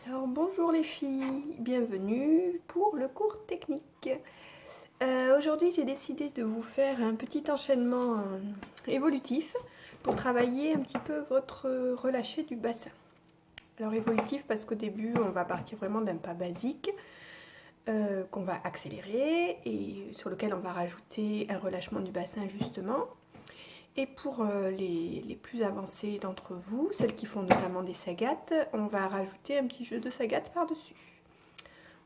Alors bonjour les filles, bienvenue pour le cours technique. Aujourd'hui j'ai décidé de vous faire un petit enchaînement évolutif pour travailler un petit peu votre relâché du bassin. Alors évolutif parce qu'au début on va partir vraiment d'un pas basique qu'on va accélérer et sur lequel on va rajouter un relâchement du bassin justement. Et pour les plus avancées d'entre vous, celles qui font notamment des sagates, on va rajouter un petit jeu de sagates par-dessus.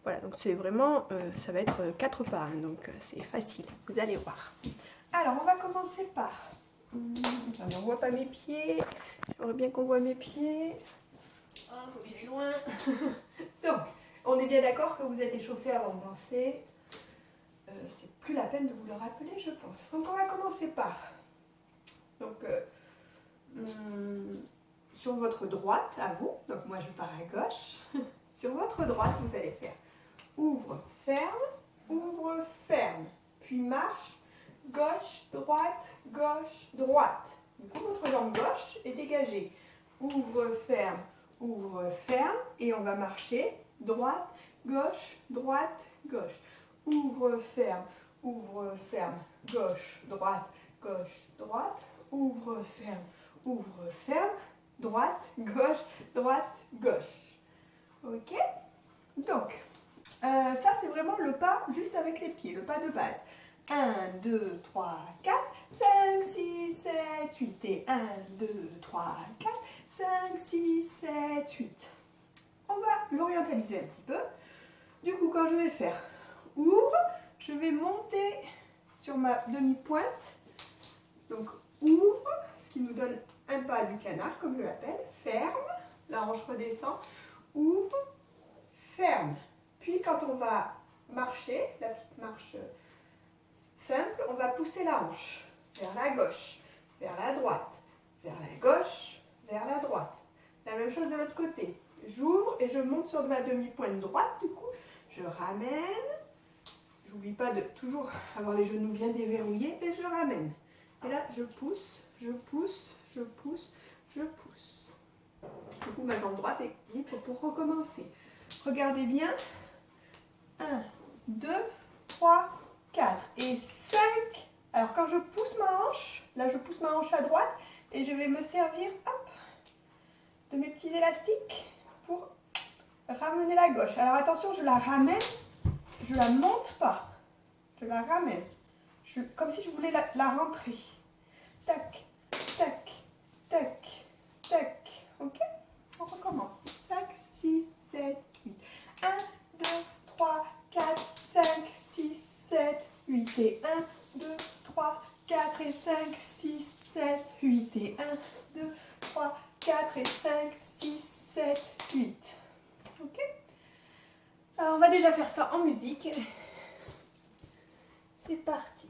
Voilà, donc c'est vraiment, ça va être 4 pas, hein, donc c'est facile, vous allez voir. Alors, on va commencer par... on ne voit pas mes pieds, j'aimerais bien qu'on voit mes pieds. Oh, faut que j'aille loin. Donc, on est bien d'accord que vous êtes échauffés avant de danser. C'est plus la peine de vous le rappeler, je pense. Donc, on va commencer par... Donc, sur votre droite, à vous, donc moi je pars à gauche, sur votre droite, vous allez faire ouvre, ferme, puis marche, gauche, droite, droite. Du coup, votre jambe gauche est dégagée. Ouvre, ferme, et on va marcher, droite, gauche, gauche. Ouvre, ferme, gauche, droite, ouvre, ferme, droite, gauche. Ok? Donc, ça c'est vraiment le pas juste avec les pieds, le pas de base. 1, 2, 3, 4, 5, 6, 7, 8 et 1, 2, 3, 4, 5, 6, 7, 8. On va l'orientaliser un petit peu. Du coup, quand je vais faire ouvre, je vais monter sur ma demi-pointe. Donc, ouvre, ce qui nous donne un pas du canard, comme je l'appelle. Ferme, la hanche redescend. Ouvre, ferme. Puis, quand on va marcher, la petite marche simple, on va pousser la hanche vers la gauche, vers la droite, vers la gauche, vers la droite. La même chose de l'autre côté. J'ouvre et je monte sur ma demi-pointe droite, du coup, je ramène. J'oublie pas de toujours avoir les genoux bien déverrouillés et je ramène. Et là, je pousse. Du coup, ma jambe droite est libre pour recommencer. Regardez bien. 1, 2, 3, 4 et 5. Alors, quand je pousse ma hanche, là, je pousse ma hanche à droite et je vais me servir, hop, de mes petits élastiques pour ramener la gauche. Alors, attention, je la ramène. Je la monte pas, je la ramène, comme si je voulais la rentrer. Tac, tac, tac, tac. Ok? On recommence. 5, 6, 7, 8. 1, 2, 3, 4, 5, 6, 7, 8. Et 1, 2, 3, 4 et 5, 6, 7, 8. Et 1, 2, 3, 4 et 5, 6, 7, 8. Ok? Alors, on va déjà faire ça en musique. C'est parti.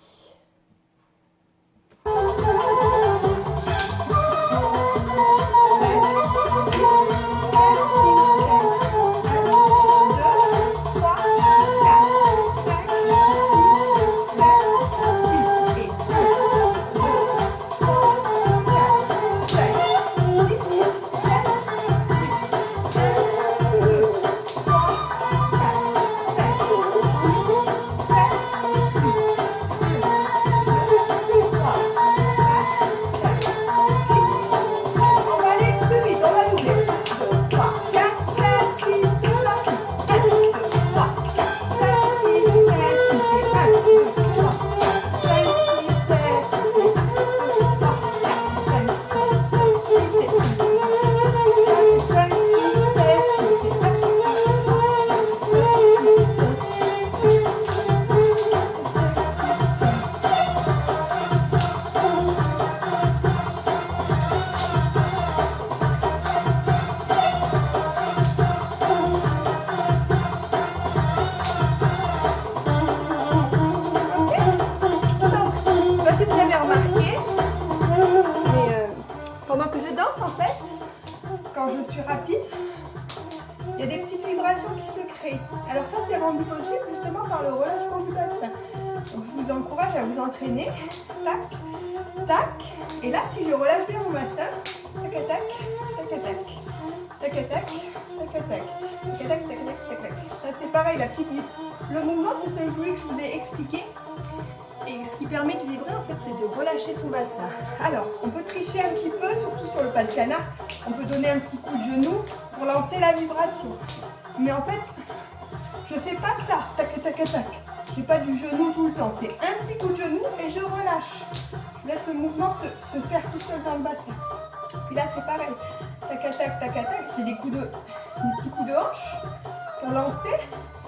Il y a des petites vibrations qui se créent. Alors ça, c'est rendu possible justement par le relâchement du bassin. Donc je vous encourage à vous entraîner. Tac, tac. Et là, si je relâche bien mon bassin, tac, tac, tac, tac, tac, tac, tac, tac, tac. Tac, tac, tac, tac, tac. Là c'est pareil, le mouvement c'est celui que je vous ai expliqué. Et ce qui permet de vibrer en fait c'est de relâcher son bassin. Alors on peut tricher un petit peu, surtout sur le pas de canard. On peut donner un petit coup de genou pour lancer la vibration. Mais en fait, je fais pas ça, tac tac tac. Je fais pas du genou tout le temps. C'est un petit coup de genou et je relâche. Je laisse le mouvement se faire tout seul dans le bassin. Puis là c'est pareil. Tac tac tac tac. J'ai des petits coups de hanche pour lancer.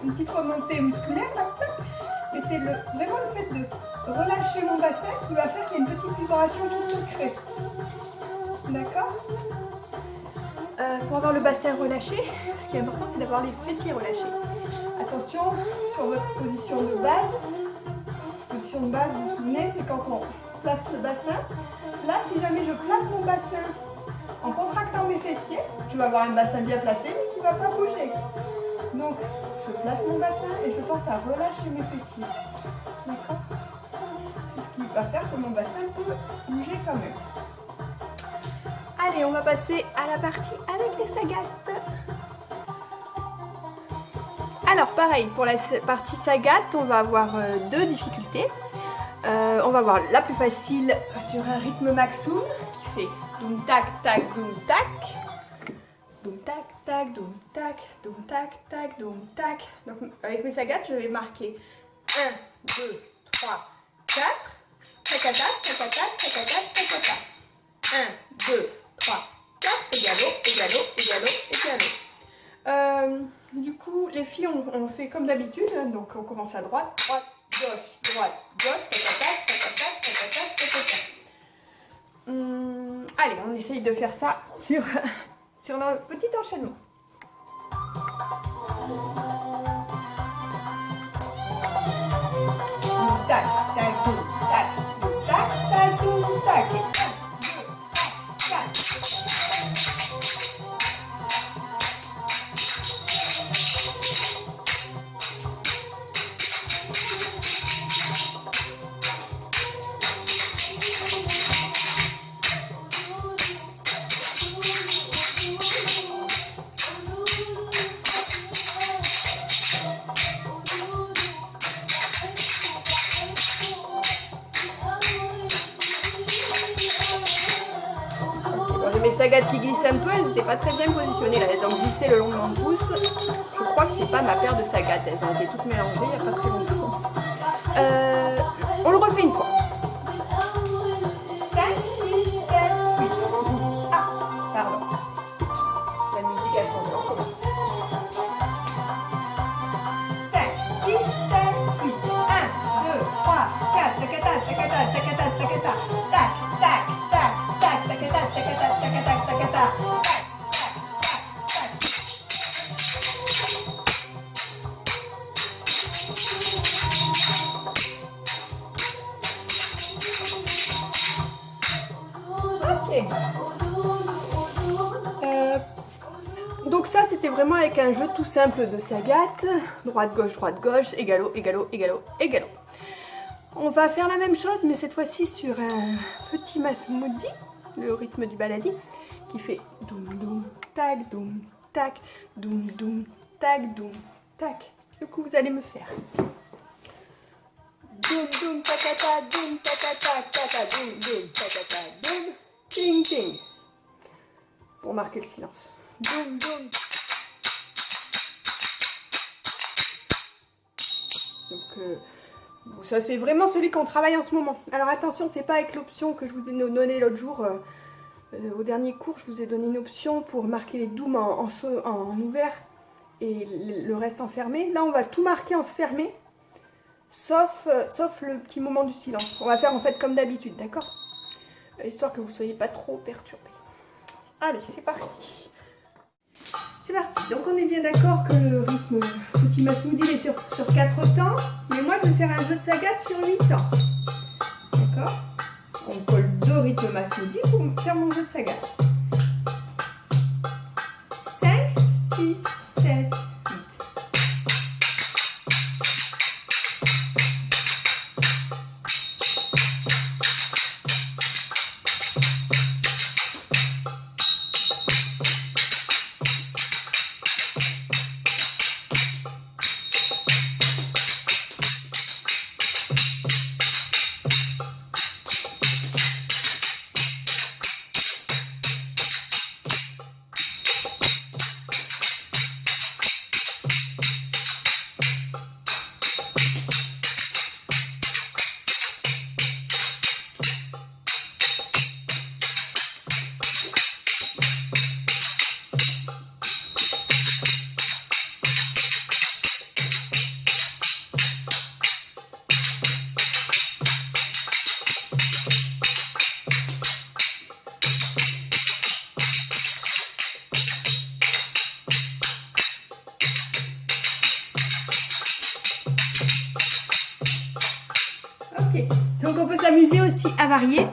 Une petite remontée musculaire. Tac, tac. Et c'est vraiment le fait de relâcher mon bassin qui va faire qu'il y ait une petite vibration qui se crée. D'accord ? Pour avoir le bassin relâché, ce qui est important c'est d'avoir les fessiers relâchés. Attention sur votre position de base. Position de base, vous vous souvenez, c'est quand on place le bassin. Là, si jamais je place mon bassin en contractant mes fessiers, je vais avoir un bassin bien placé mais qui ne va pas bouger. Donc, je place mon bassin et je pense à relâcher mes fessiers. D'accord ? C'est ce qui va faire que mon bassin peut bouger quand même. Allez, on va passer à la partie avec les sagates. Alors, pareil, pour la partie sagate, on va avoir deux difficultés. On va voir la plus facile sur un rythme maxoum qui fait doum tac tac doum tac. Doum tac tac doum tac doum tac tac doum tac. Donc avec mes sagates, je vais marquer 1, 2, 3, 4. Tac tac tac tac tac tac tac. 1, 2, 3, 4. Égalo, égalo, égalo, égalo. Du coup, les filles, on fait comme d'habitude. Donc on commence à droite, droite, gauche, droite, gauche, tac tac tac tac tac tac tac tac. Allez, on essaye de faire ça sur le petit enchaînement. Tac, tac, tac, tac, tac, tac, tac, tac. Mes sagates qui glissent un peu, elles n'étaient pas très bien positionnées là, elles ont glissé le long de mon pouce. Je crois que c'est pas ma paire de sagates, elles ont été toutes mélangées il n'y a pas très longtemps. On le refait une fois. 5, 6, 7, 8. Ah, pardon. La musique a changé, on commence. 5, 6, 7, 8. 1, 2, 3, 4. Tacata, tacata, tacata, tacata. Tac, tac, tac, tac, tacata, tacata, tacata, tacata. Donc ça c'était vraiment avec un jeu tout simple de sagate, droite gauche, égalo, égalo, égalo, égalo. On va faire la même chose mais cette fois-ci sur un petit masmoudi, le rythme du baladi, qui fait doum doum tac doum tac doum doum tac doum tac. Du coup vous allez me faire doum doum takata doum takata tata doum doum takata doum ting ting pour marquer le silence. Boum, boum. Donc ça c'est vraiment celui qu'on travaille en ce moment. Alors attention, c'est pas avec l'option que je vous ai donnée l'autre jour. Au dernier cours, je vous ai donné une option pour marquer les dooms en ouvert et le reste en fermé. Là on va tout marquer en fermé, sauf le petit moment du silence. On va faire en fait comme d'habitude, d'accord? Histoire que vous ne soyez pas trop perturbés. Allez, c'est parti. C'est parti, donc on est bien d'accord que le rythme petit masmoudi est sur 4 temps, mais moi je vais faire un jeu de sagate sur 8 temps. D'accord? On colle 2 rythmes masmoudi pour faire mon jeu de sagate. 5, 6, 7, 8. Donc on peut s'amuser aussi à varier,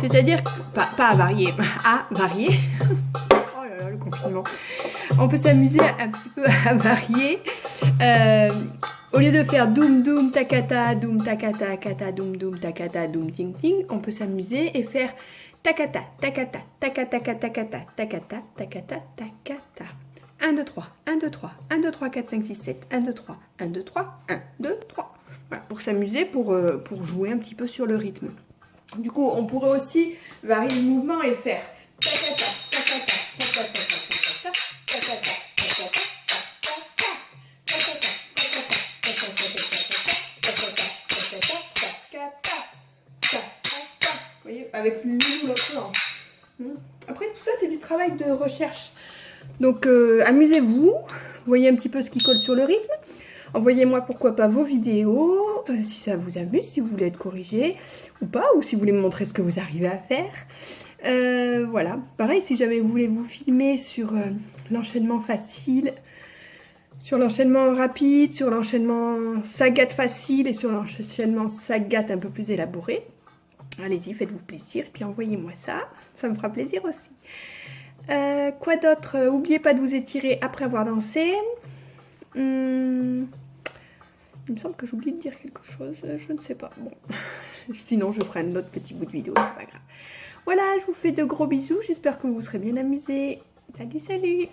c'est-à-dire, pas à varier, à varier. Oh là là, le confinement. On peut s'amuser un petit peu à varier. Au lieu de faire doum doum takata, doum takata, kata, doum doum takata, doum ting ting, on peut s'amuser et faire takata, takata, takata, takata, takata, takata, takata. 1, 2, 3, 1, 2, 3, 1, 2, 3, 4, 5, 6, 7, 1, 2, 3, 1, 2, 3, 1, 2, 3. Voilà, pour s'amuser, pour jouer un petit peu sur le rythme. Du coup, on pourrait aussi varier le mouvement et faire takata, takata, takata, takata, takata, takata, vous voyez, avec l'une ou l'autre hanche. Après, tout ça, c'est du travail de recherche. Donc, amusez-vous. Voyez un petit peu ce qui colle sur le rythme. Envoyez-moi, pourquoi pas, vos vidéos, si ça vous amuse, si vous voulez être corrigé ou pas, ou si vous voulez me montrer ce que vous arrivez à faire. Voilà. Pareil, si jamais vous voulez vous filmer sur l'enchaînement facile, sur l'enchaînement rapide, sur l'enchaînement sagat facile et sur l'enchaînement sagat un peu plus élaboré, allez-y, faites-vous plaisir, puis envoyez-moi ça me fera plaisir aussi. Quoi d'autre? N'oubliez pas de vous étirer après avoir dansé. Il me semble que j'oublie de dire quelque chose, je ne sais pas. Bon, sinon je ferai un autre petit bout de vidéo, c'est pas grave. Voilà, je vous fais de gros bisous, j'espère que vous serez bien amusés. Salut, salut!